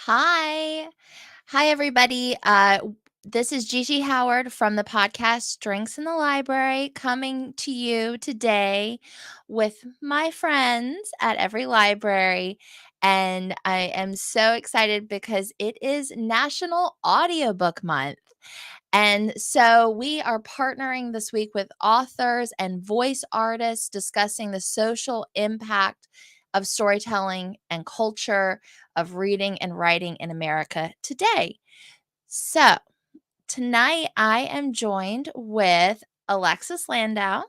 Hi. Hi, everybody. This is Gigi Howard from the podcast Drinks in the Library coming to you today with my friends at Every Library. And I am so excited because it is National Audiobook Month. And so we are partnering this week with authors and voice artists discussing the social impact of storytelling and culture of reading and writing in America today. So, tonight I am joined with Alexis Landau,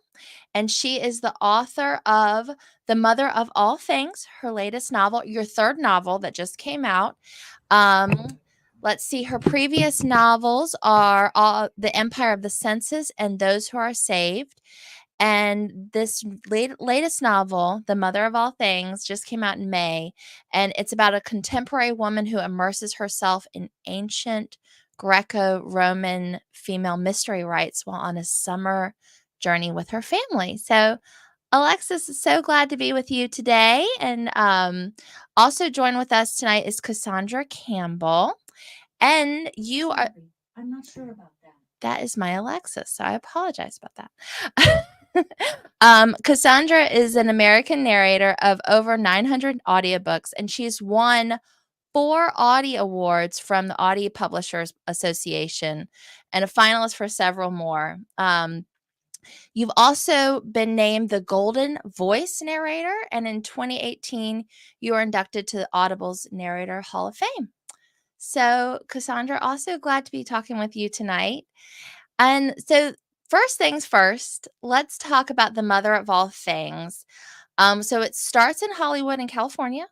and she is the author of The Mother of All Things, her latest novel, your third novel that just came out. Let's see, her previous novels are The Empire of the Senses and Those Who Are Saved. And this latest novel, The Mother of All Things, just came out in May. And it's about a contemporary woman who immerses herself in ancient Greco-Roman female mystery rites while on a summer journey with her family. So, Alexis is so glad to be with you today. And also join with us tonight is Cassandra Campbell. And you are. I'm not sure about that. That is my Alexis, so I apologize about that. Cassandra is an American narrator of over 900 audiobooks, and she's won 4 Audie Awards from the Audie Publishers Association and a finalist for several more. You've also been named the Golden Voice Narrator, and in 2018, you were inducted to the Audible's Narrator Hall of Fame. So, Cassandra, also glad to be talking with you tonight. And so, first things first, let's talk about The Mother of All Things. So it starts in Hollywood in California,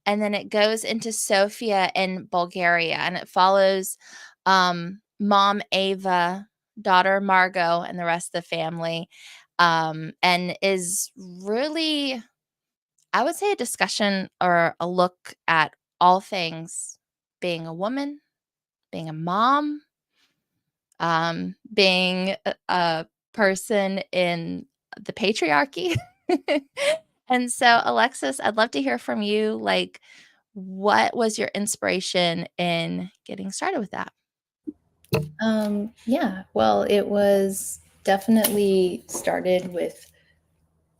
and then it goes into Sofia in Bulgaria, and it follows mom Ava, daughter Margot, and the rest of the family, and is really, I would say, a discussion or a look at all things being a woman, being a mom, being a person in the patriarchy. And so, Alexis, I'd love to hear from you. Like, what was your inspiration in getting started with that? Yeah, well, it was definitely started with,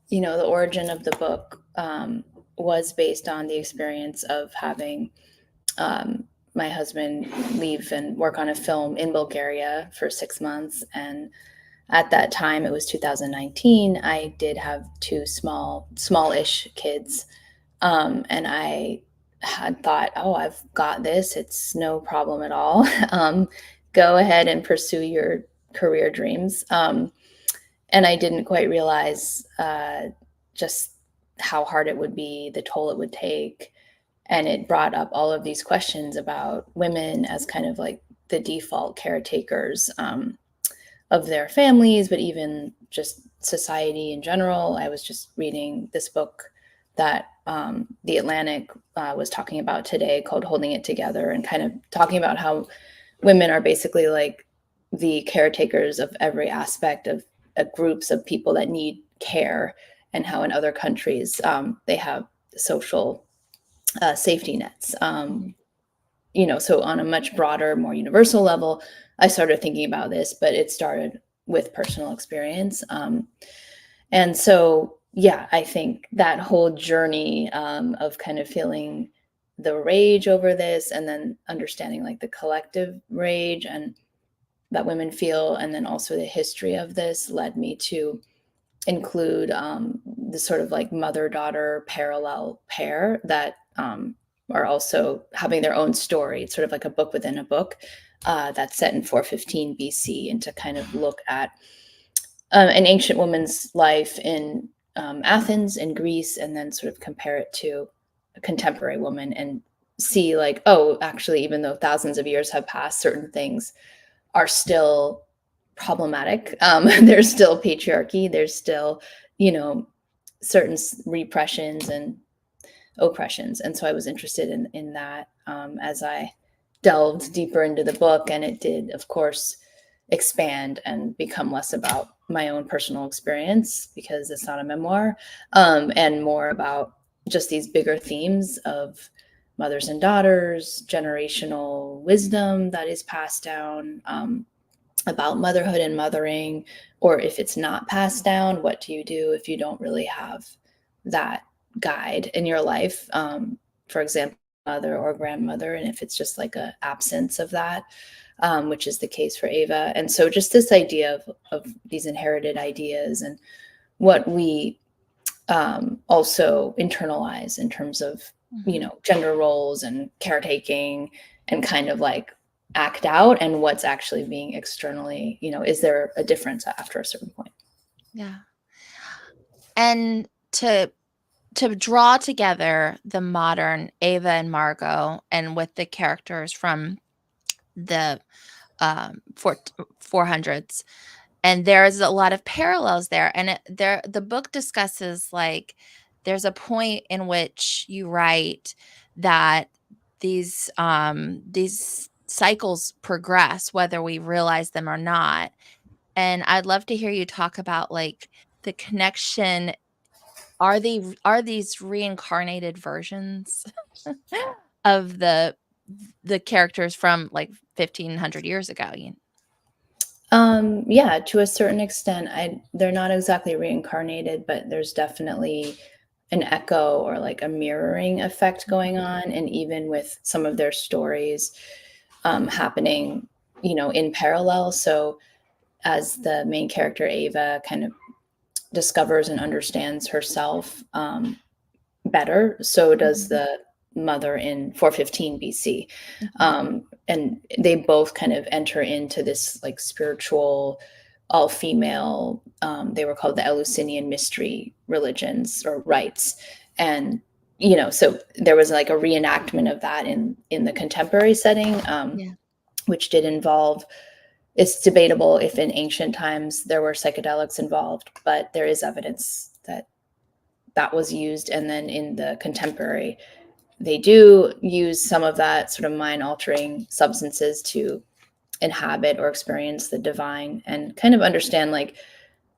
the origin of the book was based on the experience of having my husband leave and work on a film in Bulgaria for 6 months. And at that time, it was 2019, I did have two smallish kids. And I had thought, oh, I've got this. It's no problem at all. Go ahead and pursue your career dreams. And I didn't quite realize just how hard it would be, the toll it would take. And it brought up all of these questions about women as kind of like the default caretakers of their families, but even just society in general. I was just reading this book that The Atlantic was talking about today called Holding It Together, and kind of talking about how women are basically like the caretakers of every aspect of groups of people that need care, and how in other countries they have social safety nets. So on a much broader, more universal level, I started thinking about this, but it started with personal experience. And so, yeah, I think that whole journey of kind of feeling the rage over this, and then understanding like the collective rage and that women feel, and then also the history of this, led me to include the sort of like mother-daughter parallel pair that are also having their own story. It's sort of like a book within a book that's set in 415 BC, and to kind of look at an ancient woman's life in Athens and Greece, and then sort of compare it to a contemporary woman and see like, oh, actually, even though thousands of years have passed, certain things are still problematic. There's still patriarchy. There's still, certain repressions and oppressions. And so I was interested in that as I delved deeper into the book. And it did, of course, expand and become less about my own personal experience, because it's not a memoir, and more about just these bigger themes of mothers and daughters, generational wisdom that is passed down, about motherhood and mothering, or if it's not passed down, what do you do if you don't really have that guide in your life? For example, mother or grandmother, and if it's just like a absence of that, which is the case for Ava. And so just this idea of these inherited ideas and what we also internalize in terms of, gender roles and caretaking, and kind of like act out, and what's actually being externally, is there a difference after a certain point? Yeah. And to draw together the modern Ava and Margot, and with the characters from the 400s, and there's a lot of parallels there. And the book discusses, like, there's a point in which you write that these cycles progress whether we realize them or not. And I'd love to hear you talk about, like, the connection. Are these reincarnated versions of the characters from, like, 1,500 years ago? Yeah, to a certain extent. They're not exactly reincarnated, but there's definitely an echo or like a mirroring effect going on, and even with some of their stories happening, in parallel. So as the main character Ava kind of discovers and understands herself better, so does the mother in 415 BC. And they both kind of enter into this like spiritual, all female, they were called the Eleusinian mystery religions or rites. And, so there was like a reenactment of that in the contemporary setting, Yeah. which did involve, it's debatable if in ancient times there were psychedelics involved, but there is evidence that that was used. And then in the contemporary, they do use some of that sort of mind altering substances to inhabit or experience the divine, and kind of understand like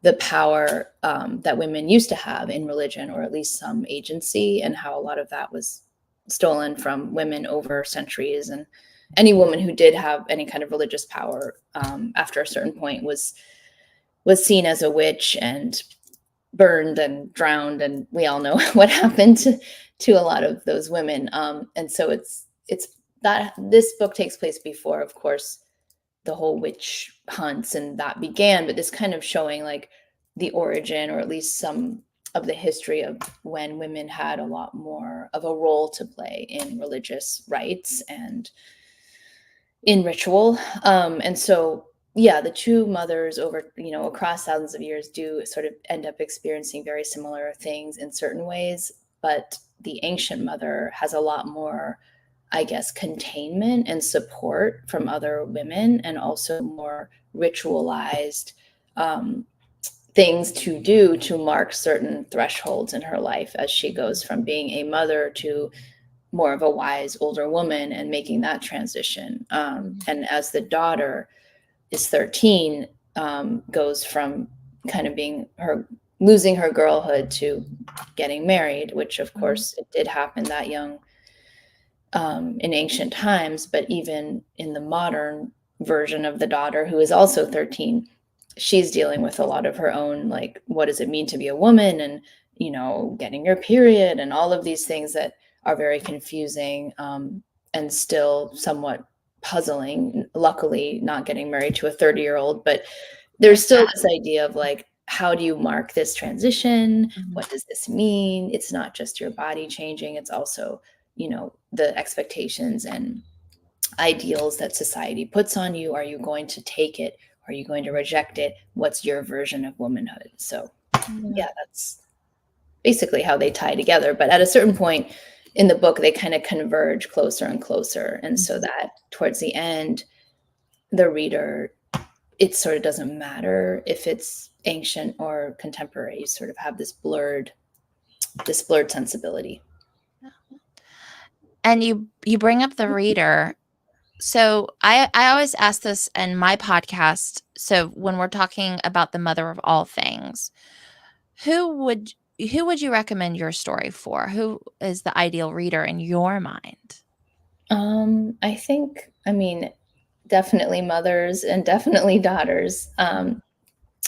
the power that women used to have in religion, or at least some agency, and how a lot of that was stolen from women over centuries. And any woman who did have any kind of religious power after a certain point was seen as a witch and burned and drowned, and we all know what happened to a lot of those women. And so it's that this book takes place before, of course, the whole witch hunts and that began, but this kind of showing like the origin, or at least some of the history of when women had a lot more of a role to play in religious rites and in ritual. And so, yeah, the two mothers over, across thousands of years do sort of end up experiencing very similar things in certain ways. But the ancient mother has a lot more, I guess, containment and support from other women, and also more ritualized things to do to mark certain thresholds in her life as she goes from being a mother to more of a wise older woman, and making that transition. And as the daughter is 13, goes from kind of being losing her girlhood to getting married, which of course it did happen that young in ancient times. But even in the modern version of the daughter, who is also 13, she's dealing with a lot of her own, like, what does it mean to be a woman, and getting your period, and all of these things that are very confusing, and still somewhat puzzling. Luckily, not getting married to a 30-year-old, but there's still this idea of like, how do you mark this transition? What does this mean? It's not just your body changing, it's also, the expectations and ideals that society puts on you. Are you going to take it? Are you going to reject it? What's your version of womanhood? So yeah, that's basically how they tie together. But at a certain point in the book, they kind of converge closer and closer. And so that towards the end, the reader, it sort of doesn't matter if it's ancient or contemporary. You sort of have this blurred sensibility. And you bring up the reader. So I always ask this in my podcast. So when we're talking about the mother of all things, who would who would you recommend your story for? Who is the ideal reader in your mind? I think, I mean, definitely mothers and definitely daughters.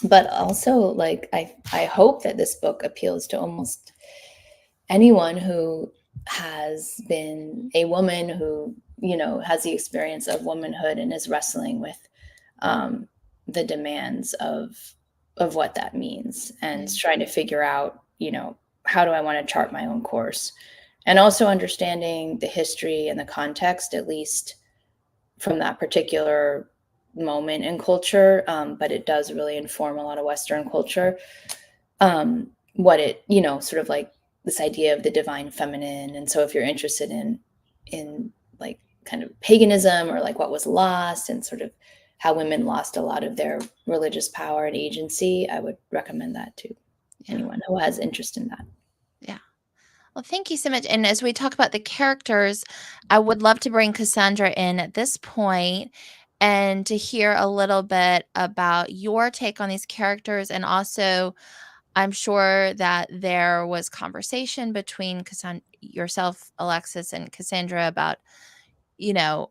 But also, like, I hope that this book appeals to almost anyone who has been a woman who, has the experience of womanhood and is wrestling with um, the demands of what that means, and Mm. trying to figure out, how do I want to chart my own course, and also understanding the history and the context, at least from that particular moment in culture. But it does really inform a lot of Western culture. What it, sort of like this idea of the divine feminine. And so if you're interested in like kind of paganism, or like what was lost, and sort of how women lost a lot of their religious power and agency, I would recommend that to Yeah. anyone who has interest in that. Yeah. Well, thank you so much. And as we talk about the characters, I would love to bring Cassandra in at this point and to hear a little bit about your take on these characters. And also, I'm sure that there was conversation between yourself, Alexis, and Cassandra about,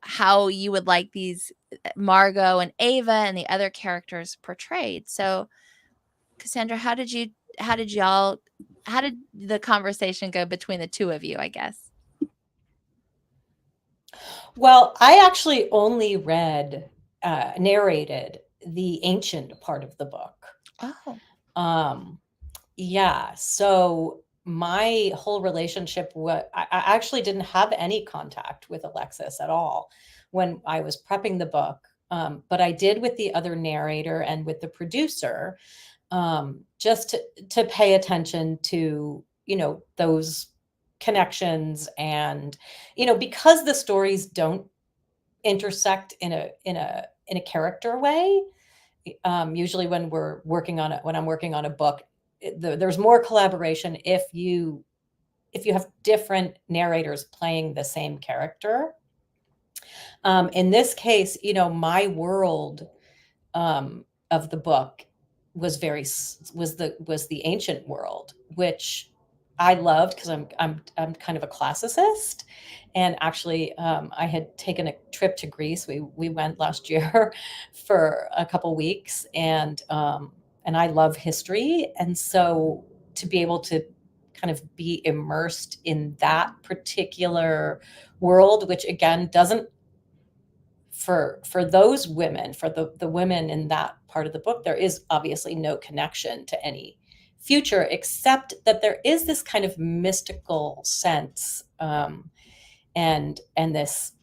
how you would like these Margot and Ava and the other characters portrayed. So, Cassandra, how did y'all how did the conversation go between the two of you, I guess? Well, I actually only narrated the ancient part of the book. Oh. Um, yeah, so my whole relationship, I actually didn't have any contact with Alexis at all when I was prepping the book. But I did with the other narrator and with the producer, just to pay attention to, those connections. And, because the stories don't intersect in a character way, usually when I'm working on a book, there's more collaboration if you have different narrators playing the same character. In this case, my world of the book was the ancient world, which I loved because I'm kind of a classicist. And actually, I had taken a trip to Greece. We went last year for a couple weeks, and I love history. And so to be able to kind of be immersed in that particular world, which again doesn't, for those women, for the women in that part of the book, there is obviously no connection to any future, except that there is this kind of mystical sense, and this,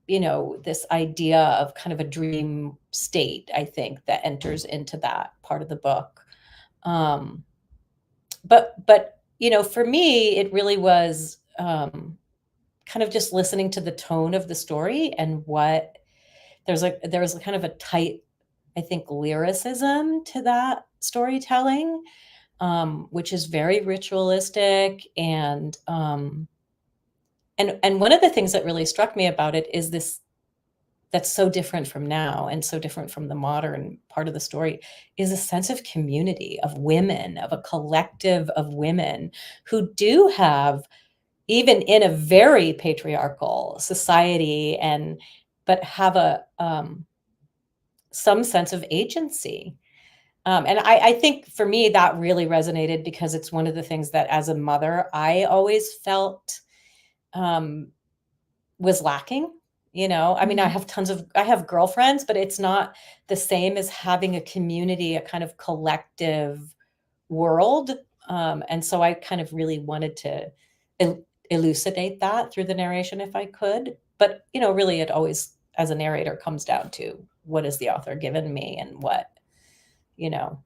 this idea of kind of a dream state, I think, that enters into that part of the book. But for me, it really was, kind of just listening to the tone of the story, and what there was a kind of a tight, I think, lyricism to that storytelling, which is very ritualistic. And one of the things that really struck me about it is this, that's so different from now and so different from the modern part of the story, is a sense of community, of women, of a collective of women who do have, even in a very patriarchal society, but have some sense of agency. And I think for me that really resonated, because it's one of the things that as a mother I always felt was lacking. I mean, Mhm. I have girlfriends, but it's not the same as having a community, a kind of collective world. And so I kind of really wanted to elucidate that through the narration if I could. But, really it always, as a narrator, comes down to what has the author given me, and what, you know,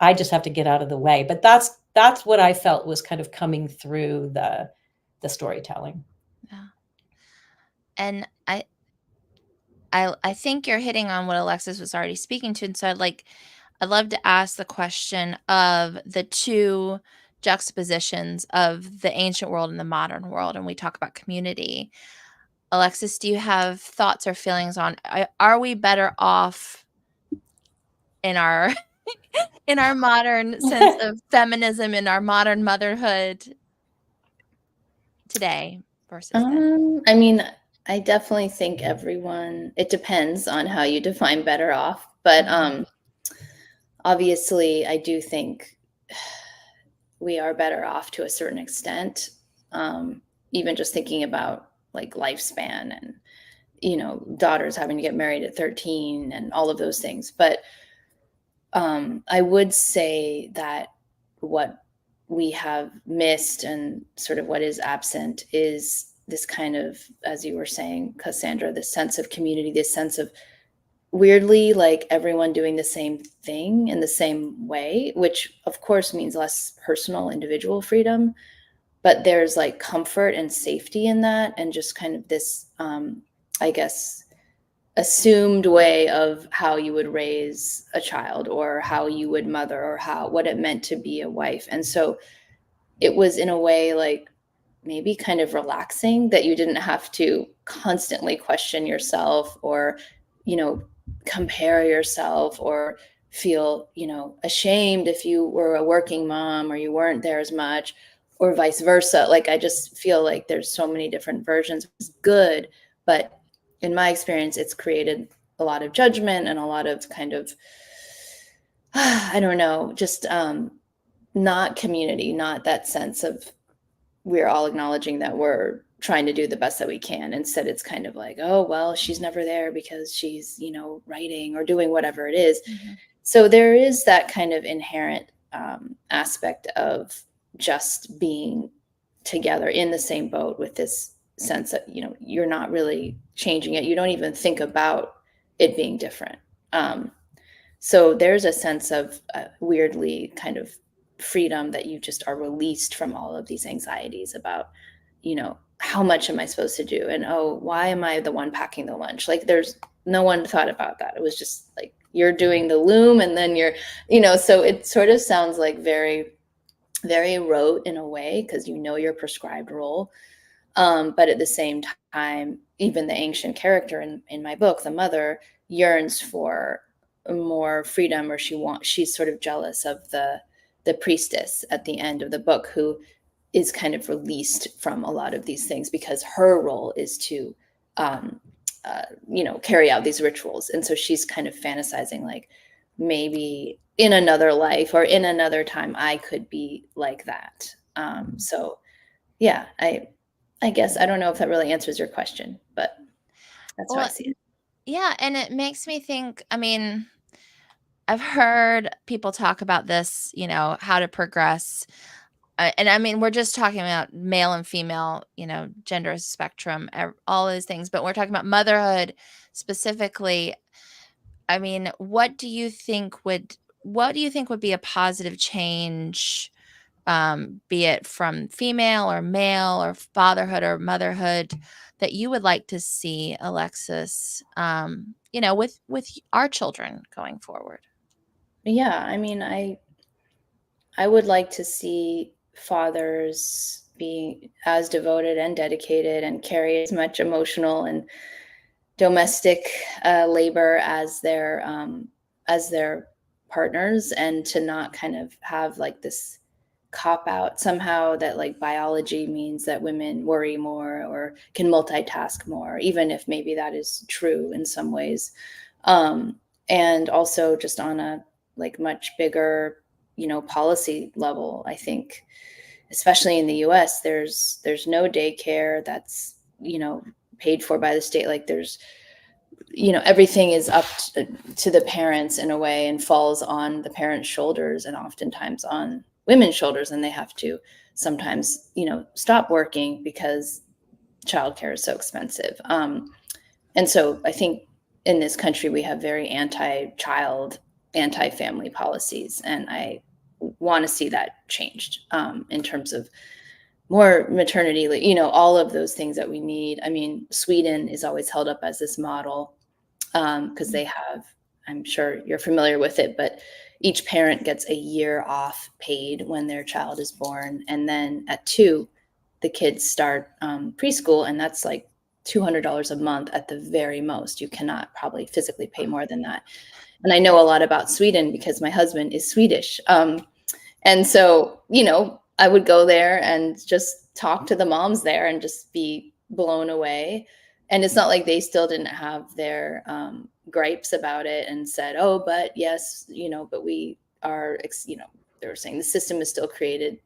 I just have to get out of the way. But that's what I felt was kind of coming through the storytelling. Yeah. And I think you're hitting on what Alexis was already speaking to, and so I'd love to ask the question of the two juxtapositions of the ancient world and the modern world, and we talk about community. Alexis, do you have thoughts or feelings on, are we better off in our in our modern sense of feminism, in our modern motherhood today versus then? I mean, I definitely think everyone, it depends on how you define better off, but obviously I do think we are better off to a certain extent. Even just thinking about like lifespan and, daughters having to get married at 13 and all of those things. But I would say that what we have missed and sort of what is absent is this kind of, as you were saying, Cassandra, this sense of community, this sense of weirdly like everyone doing the same thing in the same way, which of course means less personal individual freedom, but there's like comfort and safety in that, and just kind of this, I guess, assumed way of how you would raise a child or how you would mother or what it meant to be a wife. And so it was in a way like maybe kind of relaxing that you didn't have to constantly question yourself or, compare yourself or feel, ashamed if you were a working mom or you weren't there as much, or vice versa. Like, I just feel like there's so many different versions. It's good, but in my experience, it's created a lot of judgment and a lot of kind of, I don't know, just not community, not that sense of we're all acknowledging that we're trying to do the best that we can. Instead, it's kind of like, oh, well, she's never there because she's, writing or doing whatever it is. So there is that kind of inherent aspect of just being together in the same boat with this sense that, you're not really changing it. You don't even think about it being different. So there's a sense of weirdly kind of freedom that you just are released from all of these anxieties about, how much am I supposed to do? And, oh, why am I the one packing the lunch? Like, there's no one thought about that. It was just like, you're doing the loom and then you're, so it sort of sounds like very, very rote in a way, because your prescribed role. But at the same time, even the ancient character in my book, the mother, yearns for more freedom, or she's sort of jealous of the priestess at the end of the book, who is kind of released from a lot of these things because her role is to carry out these rituals. And so she's kind of fantasizing like, maybe in another life or in another time I could be like that. So yeah, I guess I don't know if that really answers your question, but that's how I see it. Yeah, and it makes me think, I mean, I've heard people talk about this, how to progress. And I mean, we're just talking about male and female, gender spectrum, all those things, but we're talking about motherhood specifically. I mean, what do you think would be a positive change, be it from female or male or fatherhood or motherhood, that you would like to see, Alexis, with our children going forward? Yeah, I mean, I would like to see fathers be as devoted and dedicated and carry as much emotional and domestic labor as their partners, and to not kind of have like this cop out somehow that like biology means that women worry more or can multitask more, even if maybe that is true in some ways. And also just on a like much bigger, policy level, I think, especially in the US, there's no daycare that's, paid for by the state. Like there's, everything is up to the parents in a way, and falls on the parents' shoulders and oftentimes on women's shoulders. And they have to sometimes, stop working because childcare is so expensive. And so I think in this country, we have very anti-child, anti-family policies. And I want to see that changed in terms of more maternity, all of those things that we need. I mean, Sweden is always held up as this model because they have, I'm sure you're familiar with it, but each parent gets a year off paid when their child is born. And then at 2, the kids start preschool, and that's like $200 a month at the very most. You cannot probably physically pay more than that. And I know a lot about Sweden because my husband is Swedish. And so, I would go there and just talk to the moms there and just be blown away. And it's not like they still didn't have their gripes about it and said, oh, but yes, but we are, they were saying the system is still created,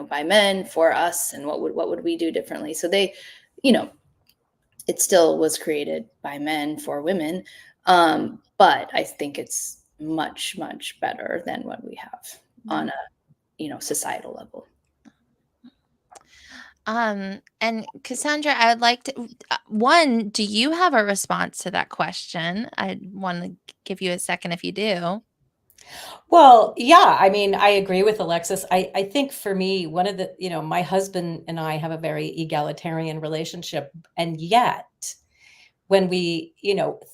by men for us. And what would we do differently? So they, it still was created by men for women. But I think it's much, much better than what we have on a, societal level. And Cassandra, I would like to, one, do you have a response to that question? I want to give you a second if you do. Well, yeah, I mean, I agree with Alexis. I think for me, one of the, my husband and I have a very egalitarian relationship. And yet, when we,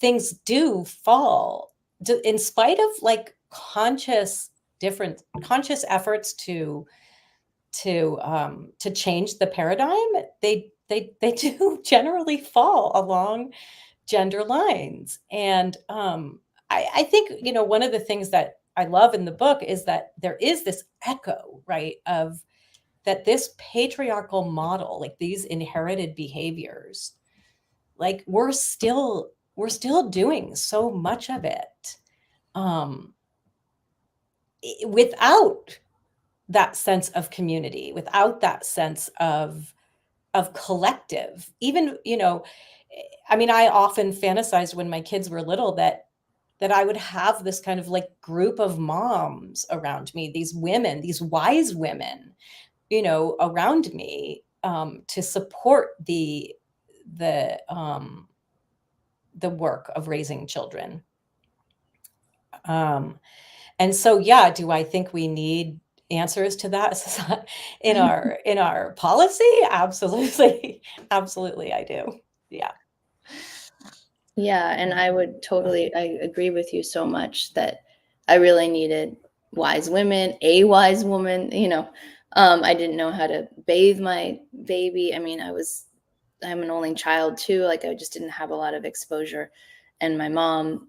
things do fall, in spite of like conscious efforts to change the paradigm, they do generally fall along gender lines. And I think, one of the things that I love in the book is that there is this echo, right, of that this patriarchal model, like these inherited behaviors, like we're still doing so much of it without that sense of community, without that sense of collective. Even, I mean, I often fantasized when my kids were little that I would have this kind of like group of moms around me, these women, these wise women, around me, to support the work of raising children. And so, yeah, do I think we need answers to that in our policy? Absolutely. Absolutely, I do. Yeah. Yeah, and I agree with you so much that I really needed wise women, a wise woman, I didn't know how to bathe my baby. I mean, I'm an only child too. Like I just didn't have a lot of exposure. And my mom,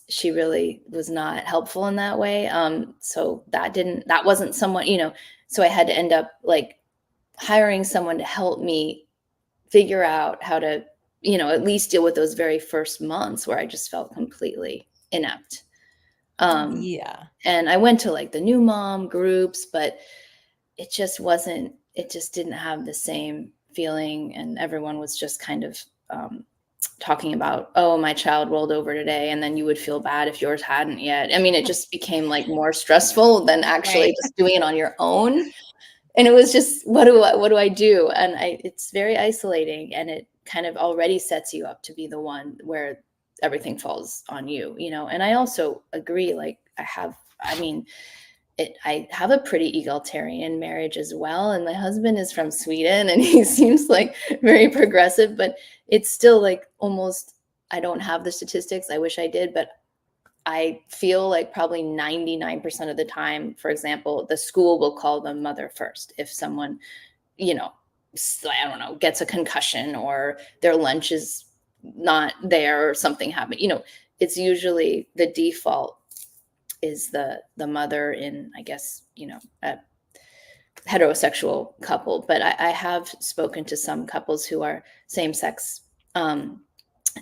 she really was not helpful in that way. So that wasn't someone, so I had to end up like hiring someone to help me figure out how to, at least deal with those very first months where I just felt completely inept. Yeah. And I went to like the new mom groups, but it just didn't have the same feeling. And everyone was just kind of talking about, oh, my child rolled over today. And then you would feel bad if yours hadn't yet. I mean, it just became like more stressful than actually just doing it on your own. And it was just, what do I do? And it's very isolating, and it kind of already sets you up to be the one where everything falls on you, And I also agree, like I have a pretty egalitarian marriage as well. And my husband is from Sweden and he seems like very progressive, but it's still like almost, I don't have the statistics. I wish I did, but I feel like probably 99% of the time, for example, the school will call them mother first. If someone, I don't know, gets a concussion or their lunch is not there or something happened, it's usually the default is the mother in, I guess, a heterosexual couple. But I have spoken to some couples who are same sex, and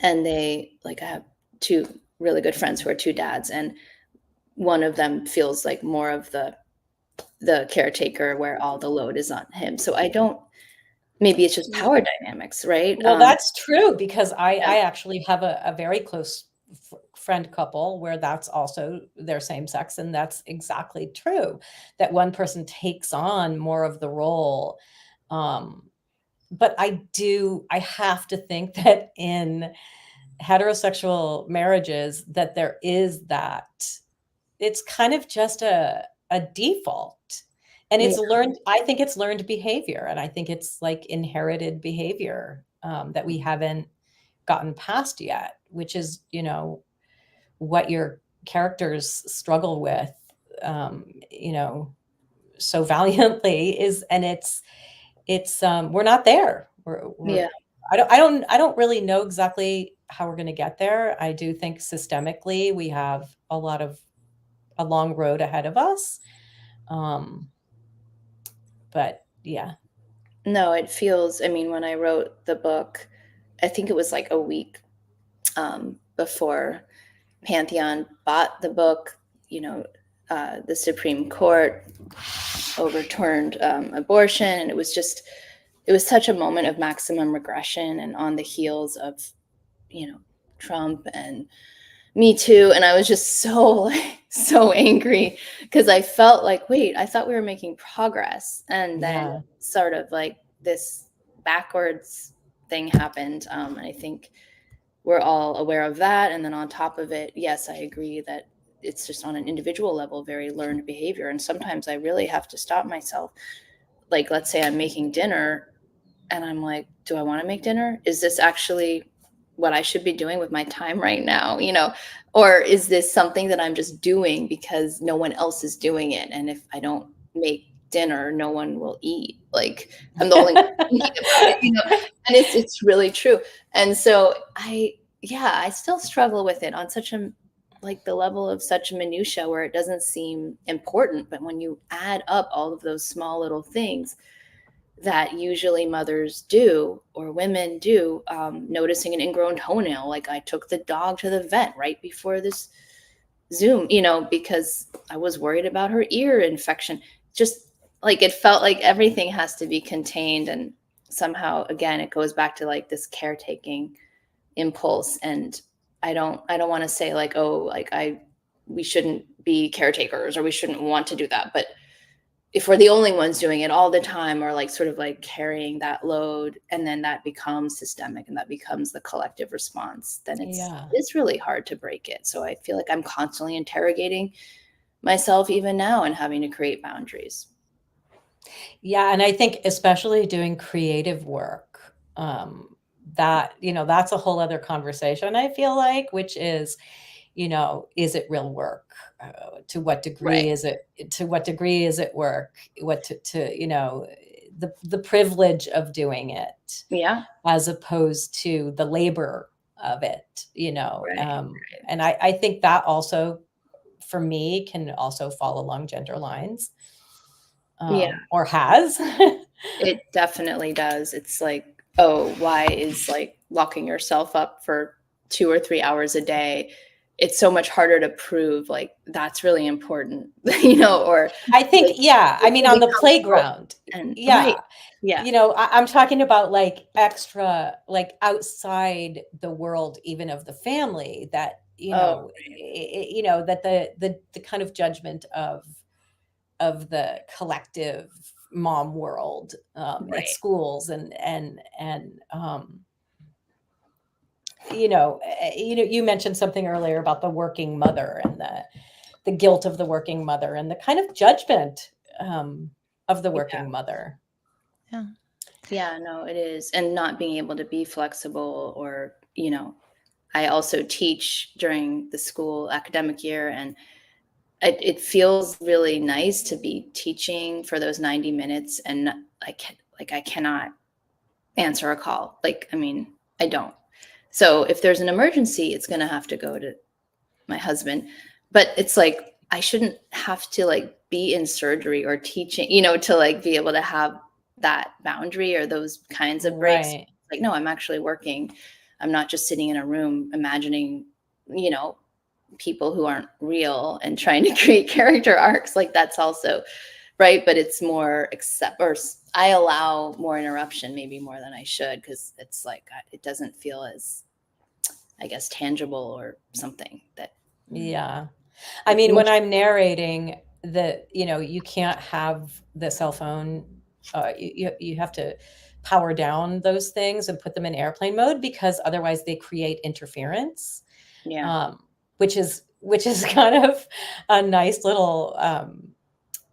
they, like, I have two really good friends who are two dads, and one of them feels like more of the caretaker where all the load is on him. So maybe it's just power dynamics, right? Well, that's true, because I actually have a very close friend couple where that's also their same sex. And that's exactly true, that one person takes on more of the role. But I have to think that in heterosexual marriages that there is that, it's kind of just a default. And it's learned, I think it's learned behavior. And I think it's like inherited behavior that we haven't gotten past yet, which is, what your characters struggle with, so valiantly is, and it's we're not there. I don't really know exactly how we're going to get there. I do think systemically we have a long road ahead of us. But yeah. No, it feels, I mean, when I wrote the book, I think it was like a week before Pantheon bought the book, the Supreme Court overturned abortion. And it was such a moment of maximum regression, and on the heels of, Trump and Me Too. And I was just so angry because I felt like, wait, I thought we were making progress. And then sort of like this backwards thing happened. And I think we're all aware of that. And then on top of it, yes, I agree that it's just on an individual level, very learned behavior. And sometimes I really have to stop myself. Like, let's say I'm making dinner and I'm like, do I want to make dinner? Is this actually what I should be doing with my time right now? Or is this something that I'm just doing because no one else is doing it? And if I don't make dinner, no one will eat. Like, I'm the only one thinking about it, and it's really true. And so I still struggle with it on such a, like, the level of such minutia where it doesn't seem important. But when you add up all of those small little things that usually mothers do or women do, noticing an ingrown toenail, like I took the dog to the vet right before this Zoom, because I was worried about her ear infection. Just like, it felt like everything has to be contained, and somehow again it goes back to like this caretaking impulse. And I don't want to say like, oh, like we shouldn't be caretakers or we shouldn't want to do that, but if we're the only ones doing it all the time, or like sort of like carrying that load, and then that becomes systemic and that becomes the collective response, then it's really hard to break it. So I feel like I'm constantly interrogating myself even now and having to create boundaries. Yeah. And I think especially doing creative work, that, that's a whole other conversation, I feel like, which is, is it real work? To what degree is it? To what degree is it work? What the privilege of doing it, as opposed to the labor of it, And I think that also, for me, can also fall along gender lines, or has. It definitely does. It's like, oh, why is like locking yourself up for 2 or 3 hours a day? It's so much harder to prove like that's really important, or I think, like, I mean, on the playground. And I'm talking about like extra, like outside the world, even of the family, that, that the kind of judgment of the collective mom world, at schools and you mentioned something earlier about the working mother and the guilt of the working mother and the kind of judgment, of the working mother. Yeah, no, it is. And not being able to be flexible, or, I also teach during the school academic year, and it feels really nice to be teaching for those 90 minutes. And I cannot answer a call. Like, I mean, I don't. So if there's an emergency, it's going to have to go to my husband. But it's like, I shouldn't have to like be in surgery or teaching, to like be able to have that boundary or those kinds of breaks. Right. Like, no, I'm actually working. I'm not just sitting in a room imagining, people who aren't real and trying to create character arcs. Like, that's also right. But it's more I allow more interruption, maybe more than I should, because it's like, it doesn't feel as, I guess, tangible or something that. Yeah. I mean, when I'm narrating, you can't have the cell phone, you have to power down those things and put them in airplane mode, because otherwise they create interference. Which is kind of a nice little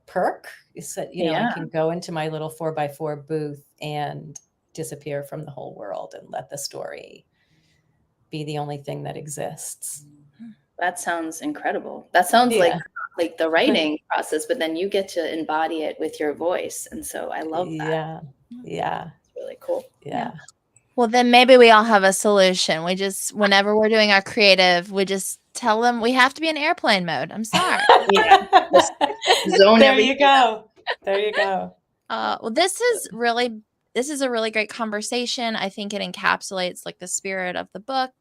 perk, is that I can go into my little 4x4 booth and disappear from the whole world and let the story be the only thing that exists. That sounds incredible. That sounds like the writing process, but then you get to embody it with your voice, and so I love that. Yeah. It's really cool. Yeah. Well, then maybe we all have a solution. We just, whenever we're doing our creative, we just tell them we have to be in airplane mode. I'm sorry. Yeah, just zone There everything you go. There you go. Well, this is a really great conversation. I think it encapsulates like the spirit of the book.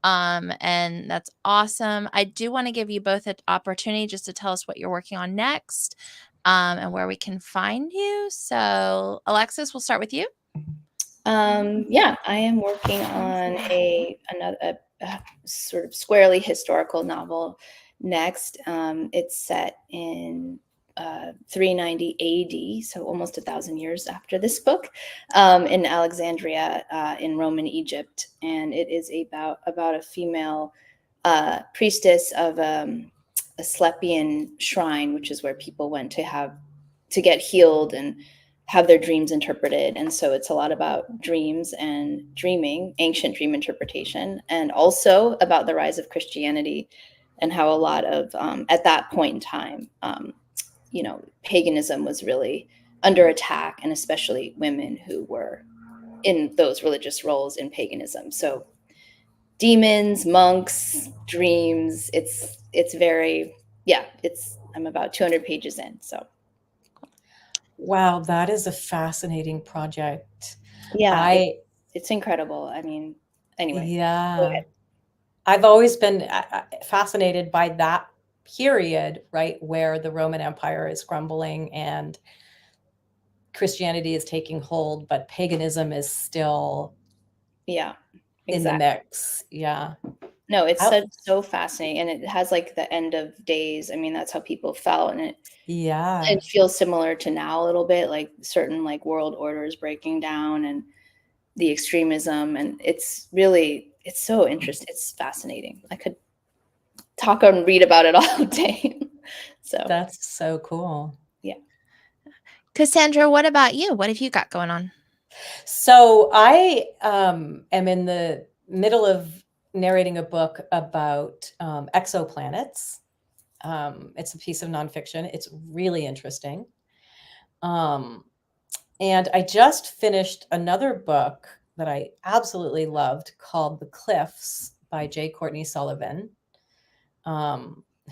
And that's awesome. I do want to give you both an opportunity just to tell us what you're working on next, and where we can find you. So, Alexis, we'll start with you. Yeah, I am working on another sort of squarely historical novel next. It's set in 390 AD, so almost 1,000 years after this book, in Alexandria, in Roman Egypt, and it is about a female priestess of a Asclepian shrine, which is where people went to get healed and have their dreams interpreted. And so it's a lot about dreams and dreaming, ancient dream interpretation, and also about the rise of Christianity and how a lot of, at that point in time, paganism was really under attack, and especially women who were in those religious roles in paganism. So demons, monks, dreams, it's very, I'm about 200 pages in, so. Wow, that is a fascinating project. Yeah, it's incredible. I mean, anyway. Yeah. I've always been fascinated by that period, right, where the Roman Empire is crumbling and Christianity is taking hold, but paganism is still in the mix. Yeah. No, it's so fascinating, and it has like the end of days. I mean, that's how people felt, and it feels similar to now a little bit, like certain like world orders breaking down and the extremism, and it's so interesting. It's fascinating. I could talk and read about it all day. So that's so cool. Yeah. Cassandra, what about you? What have you got going on? So I am in the middle of narrating a book about exoplanets. It's a piece of nonfiction. It's really interesting. And I just finished another book that I absolutely loved called The Cliffs by J. Courtney Sullivan,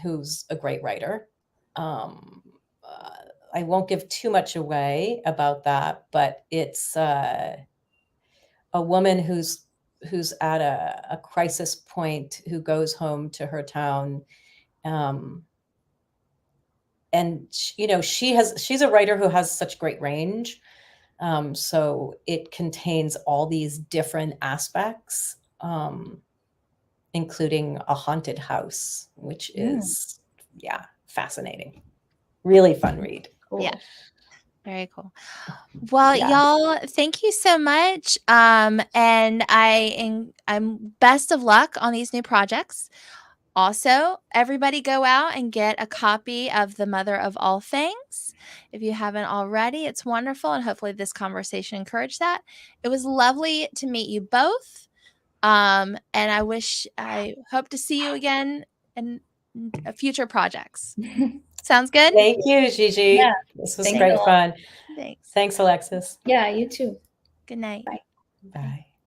who's a great writer. I won't give too much away about that, but it's a woman who's at a crisis point, who goes home to her town. And she's a writer who has such great range. So it contains all these different aspects, including a haunted house, which is, fascinating. Really fun read. Cool. Yeah. Very cool. Well, y'all, thank you so much. And I'm best of luck on these new projects. Also, everybody go out and get a copy of The Mother of All Things. If you haven't already, it's wonderful. And hopefully this conversation encouraged that. It was lovely to meet you both. And I hope to see you again in future projects. Sounds good? Thank you, Gigi. Yeah. This was great fun. Thanks. Thanks, Alexis. Yeah, you too. Good night. Bye. Bye.